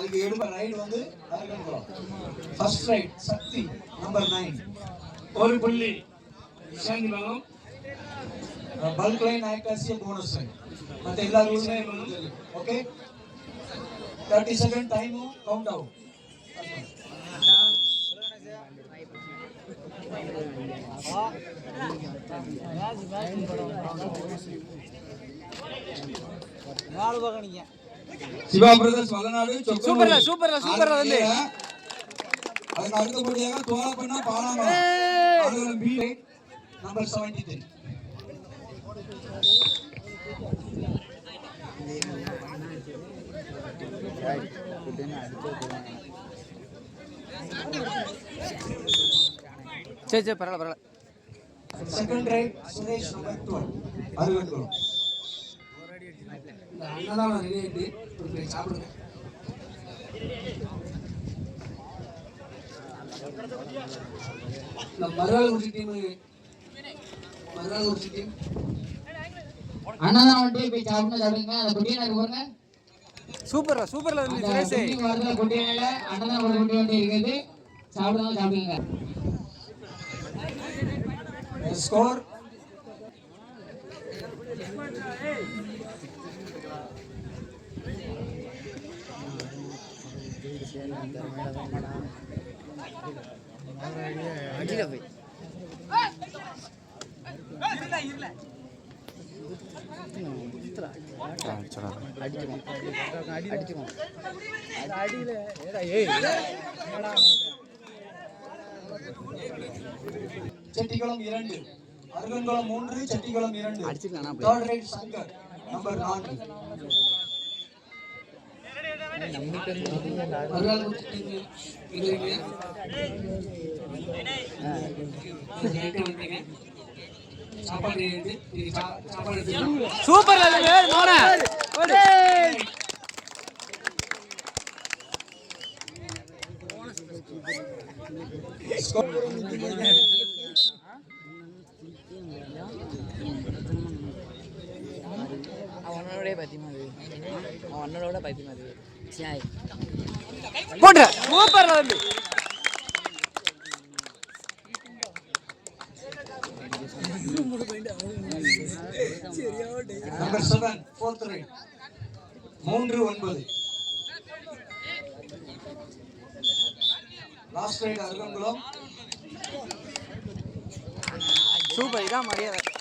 அதுக்கு எடுப்ப ரைடு வந்து அருகம்புலம். ஃபர்ஸ்ட் ரைட் சக்தி நம்பர் 9 ஒரு புள்ளி சாங்கிமங்கலம். பல்க் லைன் ஆக்டாசிய போனஸ் லைன் மற்ற எல்லா ரூல்ஸுமே தெரியும். ஓகே 30 செகண்ட் டைம் கவுண்ட் ஆகும். சிவா பிரதர்ஸ் வல்லநாடு சூப்பர்ல சூப்பர்ல சூப்பர்ல வந்து அதுக்கு அடுத்தபடியாக தோலப்பண்ணா பாலாமரம் அதுல பி நம்பர் 73 சரி சரி பரவாயில்ல பரவாயில்ல. Second right Suresh number 12 அருகம்புலம். அண்ணா ரெடி ஆயிட்டு சாப்பிடுங்க. மறுநாள் டீம் அண்ணா வந்து போய் சாப்பிடுங்க. அந்த குட்டியா பாருங்க. சூப்பர்ல சூப்பர்ல வந்து சுரேஷ் வரல குட்டியால அண்ணா ஒரு குட்டி வந்து இருக்குது. சாப்பிடுங்க. ஸ்கோர் அடில போய் Chettikulam 2 அருகங்குளம் 3 Chettikulam 2 third right Shankar number 4 சூப்பர்ல மோன ஓடு அவனோட பத்தி மாதிரி போட்டு சூப்பர்ல வந்து number 7 fourth right 3-9 last right Arugankulam. Super இதான் மரியாதை.